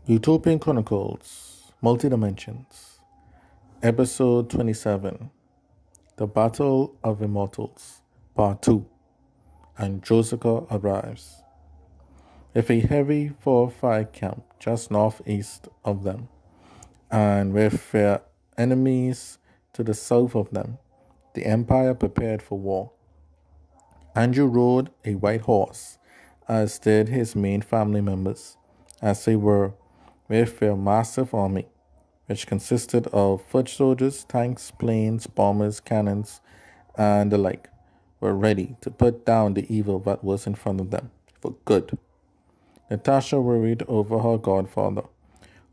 Utopian Chronicles, Multi-Dimensions, Episode 27, The Battle of Immortals, Part 2, Androsica arrives. With a heavy fortified camp just northeast of them, and with their enemies to the south of them, the Empire prepared for war. Andrew rode a white horse, as did his main family members, as they were with their massive army, which consisted of foot soldiers, tanks, planes, bombers, cannons, and the like, were ready to put down the evil that was in front of them for good. Natasha worried over her godfather,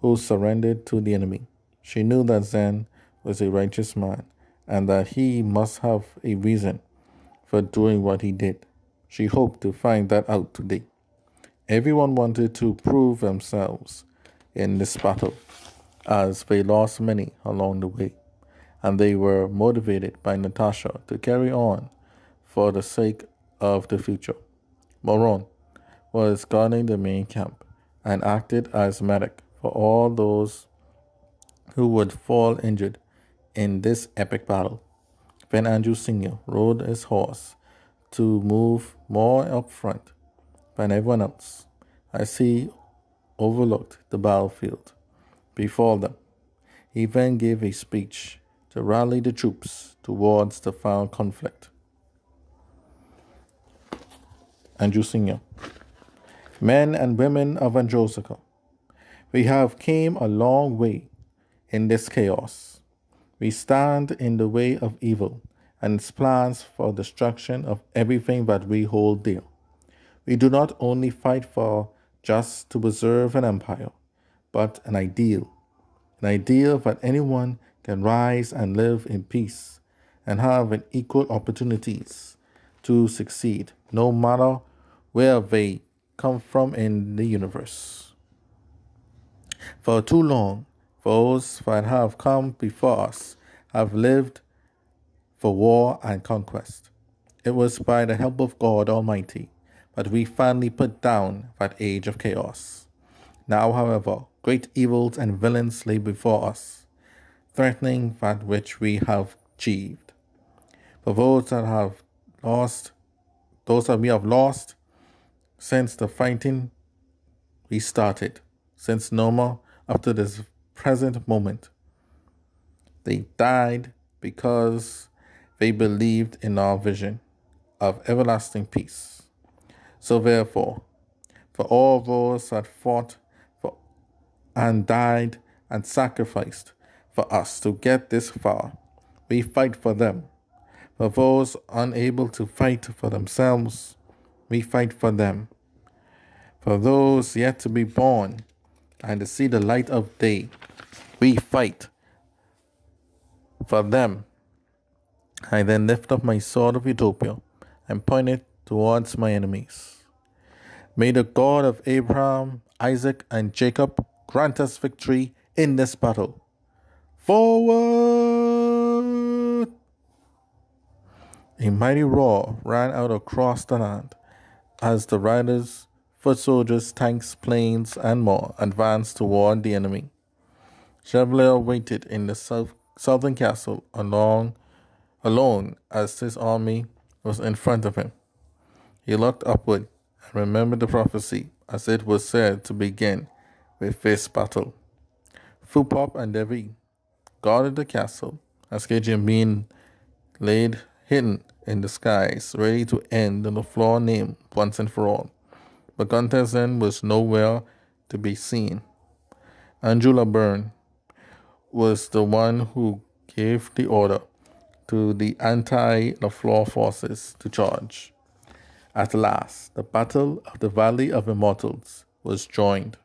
who surrendered to the enemy. She knew that Zen was a righteous man, and that he must have a reason for doing what he did. She hoped to find that out today. Everyone wanted to prove themselves in this battle, as they lost many along the way, and they were motivated by Natasha to carry on for the sake of the future. Moron was guarding the main camp and acted as medic for all those who would fall injured in this epic battle. Then Andrew Sr. rode his horse to move more up front than everyone else, as he overlooked the battlefield before them. He then gave a speech to rally the troops towards the final conflict. Andrew Sr. Men and women of Androsica, we have came a long way in this chaos. We stand in the way of evil and its plans for destruction of everything that we hold dear. We do not only fight for just to preserve an empire, but an ideal that anyone can rise and live in peace and have an equal opportunities to succeed, no matter where they come from in the universe. For too long, those that have come before us have lived for war and conquest. It was by the help of God Almighty that we finally put down that age of chaos. Now, however, great evils and villains lay before us, threatening that which we have achieved. For those that we have lost since the fighting we started, since Noma up to this present moment, they died because they believed in our vision of everlasting peace. So therefore, for all those that fought for and died and sacrificed for us to get this far, we fight for them. For those unable to fight for themselves, we fight for them. For those yet to be born and to see the light of day, we fight for them. I then lift up my sword of Utopia and point it towards my enemies. May the God of Abraham, Isaac, and Jacob grant us victory in this battle. Forward! A mighty roar ran out across the land as the riders, foot soldiers, tanks, planes, and more advanced toward the enemy. Chevalier waited in the southern castle alone as his army was in front of him. He looked upward and remembered the prophecy as it was said to begin with this battle. Fupop and Devi guarded the castle as Gideon being laid hidden in the skies, ready to end on the floor name once and for all. But Gunterzen was nowhere to be seen. Angela Byrne was the one who gave the order to the anti-LaFleur forces to charge. At last, the Battle of the Valley of Immortals was joined.